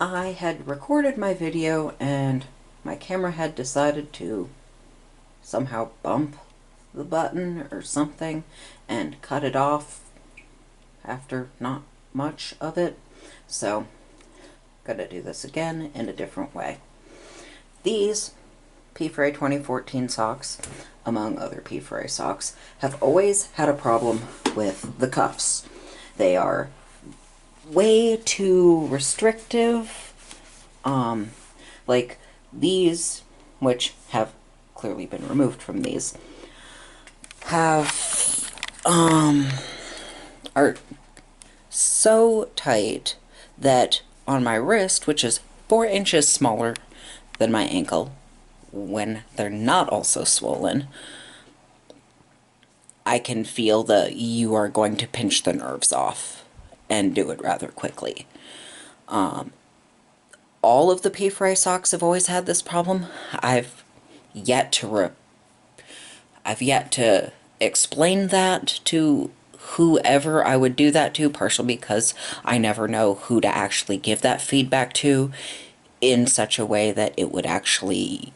I had recorded my video and my camera had decided to somehow bump the button or something and cut it off after not much of it. So, gotta do this again in a different way. These P-Fray 2014 socks, among other P-Fray socks, have always had a problem with the cuffs. They are way too restrictive. Like these, which have clearly been removed from these, are so tight that on my wrist, which is 4 inches smaller than my ankle, when they're not also swollen, I can feel that you are going to pinch the nerves off and do it rather quickly. All of the P-Fray socks have always had this problem. I've yet to explain that to whoever I would do that to, partially because I never know who to actually give that feedback to in such a way that it would actually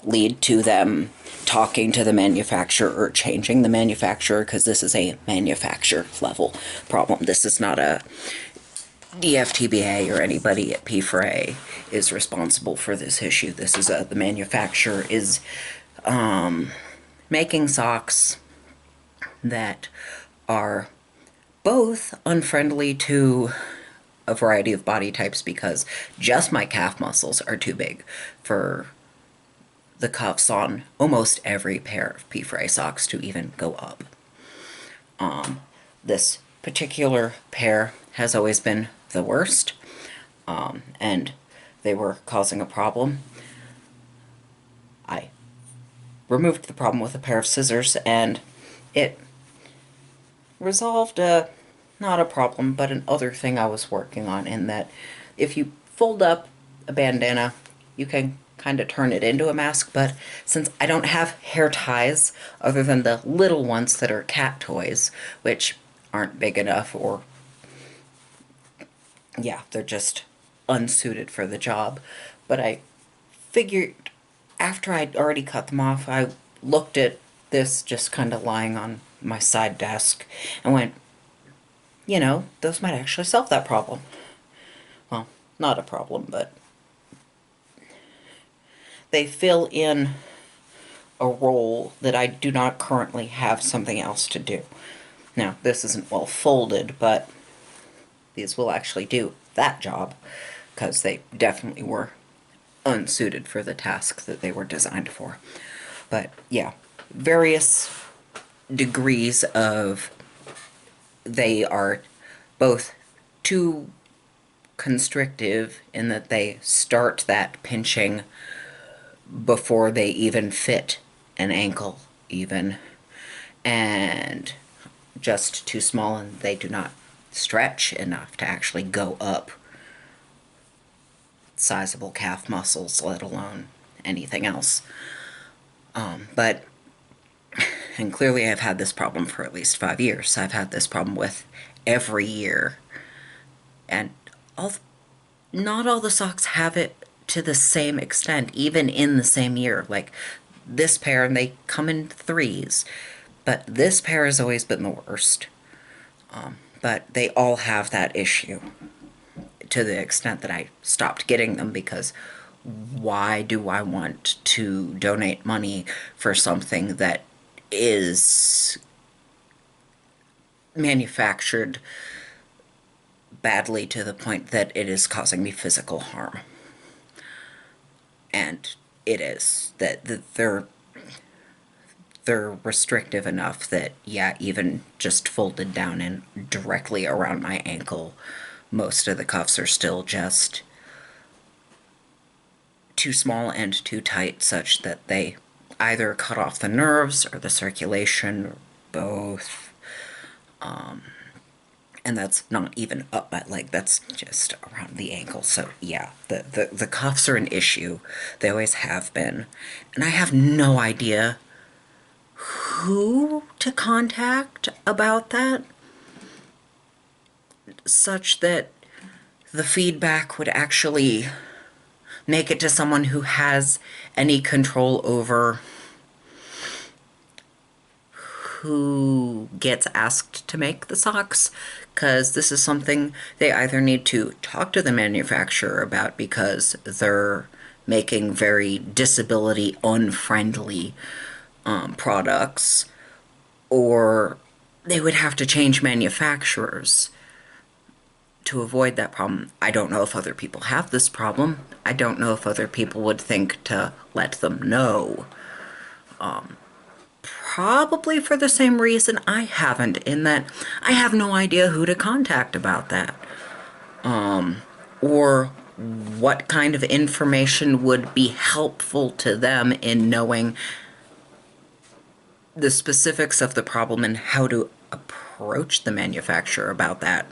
lead to them talking to the manufacturer or changing the manufacturer, because this is a manufacturer level problem. This is not a DFTBA or anybody at P-Fray is responsible for this issue. This is the manufacturer is making socks that are both unfriendly to a variety of body types, because just my calf muscles are too big for the cuffs on almost every pair of P-Fray socks to even go up. This particular pair has always been the worst, and they were causing a problem. I removed the problem with a pair of scissors, and it resolved not a problem, but an other thing I was working on, in that if you fold up a bandana, you can kind of turn it into a mask, but since I don't have hair ties other than the little ones that are cat toys, which aren't big enough, or yeah, they're just unsuited for the job. But I figured after I'd already cut them off, I looked at this just kind of lying on my side desk and went, you know, those might actually solve that problem. Well, not a problem, but they fill in a role that I do not currently have something else to do. Now, this isn't well folded, but these will actually do that job, because they definitely were unsuited for the task that they were designed for. But yeah, various degrees of they are both too constrictive in that they start that pinching before they even fit an ankle even, and just too small, and they do not stretch enough to actually go up sizable calf muscles, let alone anything else. And clearly I've had this problem for at least 5 years. I've had this problem with every year, and not all the socks have it to the same extent, even in the same year. Like this pair, and they come in threes, but this pair has always been the worst. But they all have that issue, to the extent that I stopped getting them, because why do I want to donate money for something that is manufactured badly to the point that it is causing me physical harm? And it is. That they're restrictive enough that, yeah, even just folded down and directly around my ankle, most of the cuffs are still just too small and too tight, such that they either cut off the nerves or the circulation, or both. And that's not even up my leg, that's just around the ankle. So yeah, the cuffs are an issue. They always have been. And I have no idea who to contact about that, such that the feedback would actually make it to someone who has any control over who gets asked to make the socks, because this is something they either need to talk to the manufacturer about because they're making very disability unfriendly products, or they would have to change manufacturers to avoid that problem. I don't know if other people have this problem. I don't know if other people would think to let them know. Probably for the same reason I haven't, in that I have no idea who to contact about that. Or what kind of information would be helpful to them in knowing the specifics of the problem and how to approach the manufacturer about that.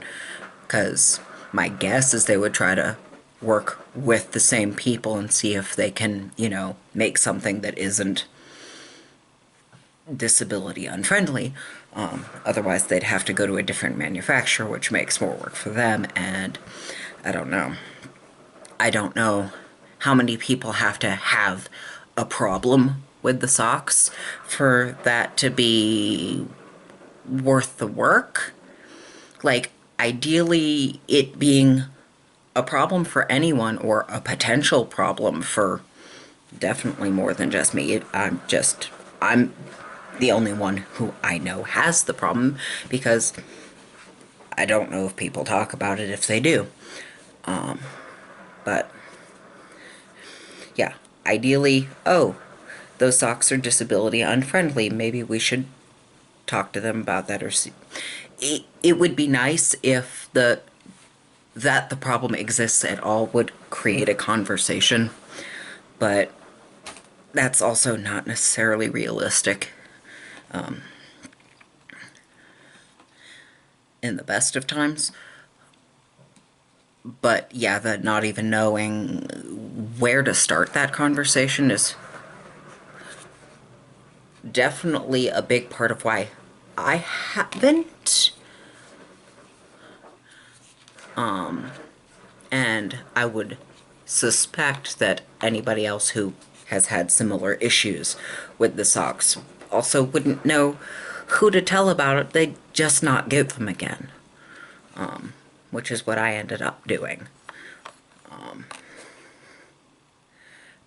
Because my guess is they would try to work with the same people and see if they can, make something that isn't disability unfriendly. Otherwise, they'd have to go to a different manufacturer, which makes more work for them. And I don't know. I don't know how many people have to have a problem with the socks for that to be worth the work. Like, ideally, it being a problem for anyone, or a potential problem for definitely more than just me. I'm the only one who I know has the problem, because I don't know if people talk about it if they do. But yeah, ideally, those socks are disability unfriendly. Maybe we should talk to them about that, or see. It would be nice if that the problem exists at all would create a conversation, but that's also not necessarily realistic. In the best of times. But yeah, the not even knowing where to start that conversation is definitely a big part of why I haven't. And I would suspect that anybody else who has had similar issues with the socks also wouldn't know who to tell about it. They'd just not give them again, which is what I ended up doing.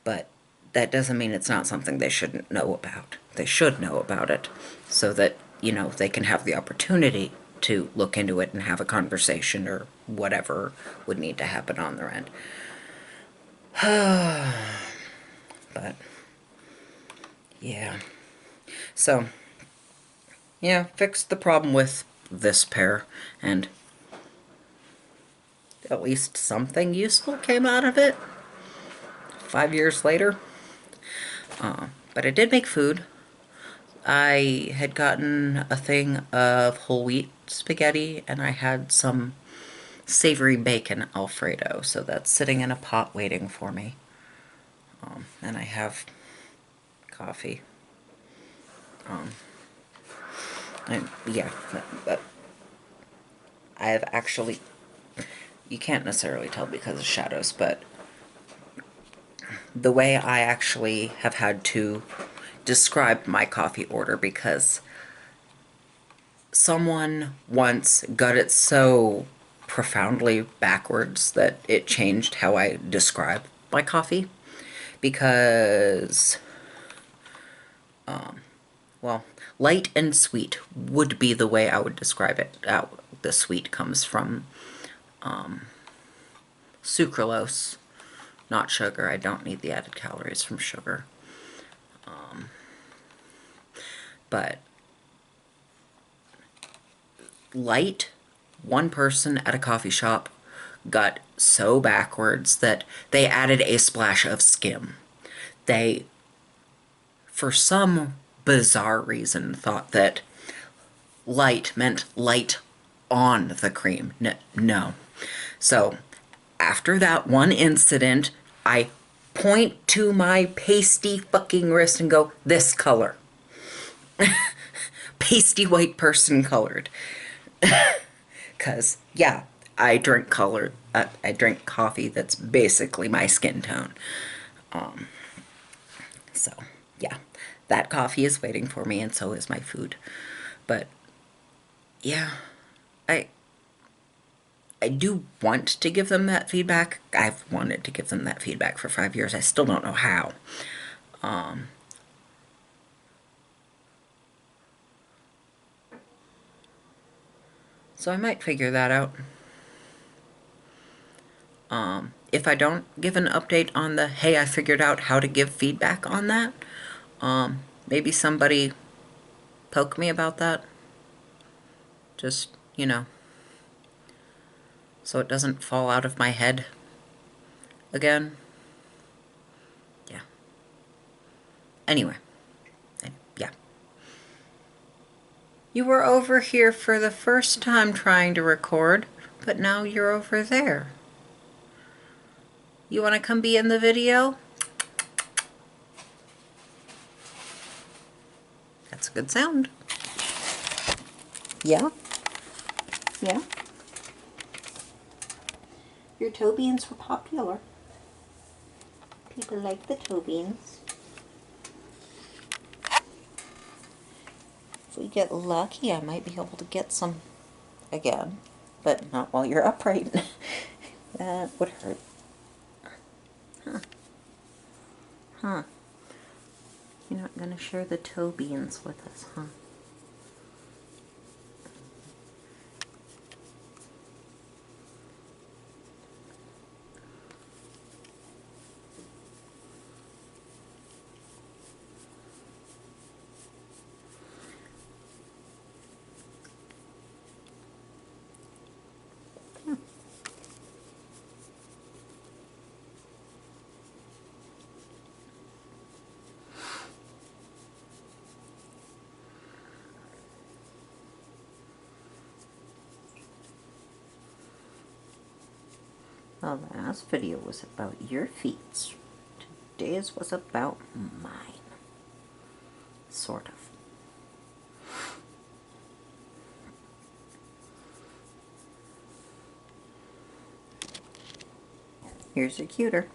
But that doesn't mean it's not something they shouldn't know about. They should know about it so that, they can have the opportunity to look into it and have a conversation, or whatever would need to happen on their end. But yeah. So yeah, fixed the problem with this pair, and at least something useful came out of it 5 years later. But I did make food. I had gotten a thing of whole wheat spaghetti, and I had some savory bacon Alfredo, so that's sitting in a pot waiting for me. And I have coffee. And yeah, but I have actually, you can't necessarily tell because of shadows, but the way I actually have had to describe my coffee order, because someone once got it so profoundly backwards that it changed how I describe my coffee. Because, well, light and sweet would be the way I would describe it. The sweet comes from sucralose, not sugar. I don't need the added calories from sugar. But light, one person at a coffee shop got so backwards that they added a splash of skim. They, for some bizarre reason, thought that light meant light on the cream. No. So after that one incident, I point to my pasty fucking wrist and go, this color. Pasty white person colored. Because, yeah, I drink colored I drink coffee that's basically my skin tone. So, yeah, that coffee is waiting for me, and so is my food. But, yeah, I do want to give them that feedback. I've wanted to give them that feedback for 5 years. I still don't know how. So I might figure that out. If I don't give an update on the, hey, I figured out how to give feedback on that, maybe somebody poke me about that. Just, you know, so it doesn't fall out of my head again. Yeah. Anyway, yeah. You were over here for the first time trying to record, but now you're over there. You want to come be in the video? That's a good sound. Yeah? Yeah? Your toe beans were popular. People like the toe beans. If we get lucky, I might be able to get some again, but not while you're upright. That would hurt. Huh. Huh. You're not going to share the toe beans with us, huh? Well, the last video was about your feet. Today's was about mine. Sort of. Here's your cuter.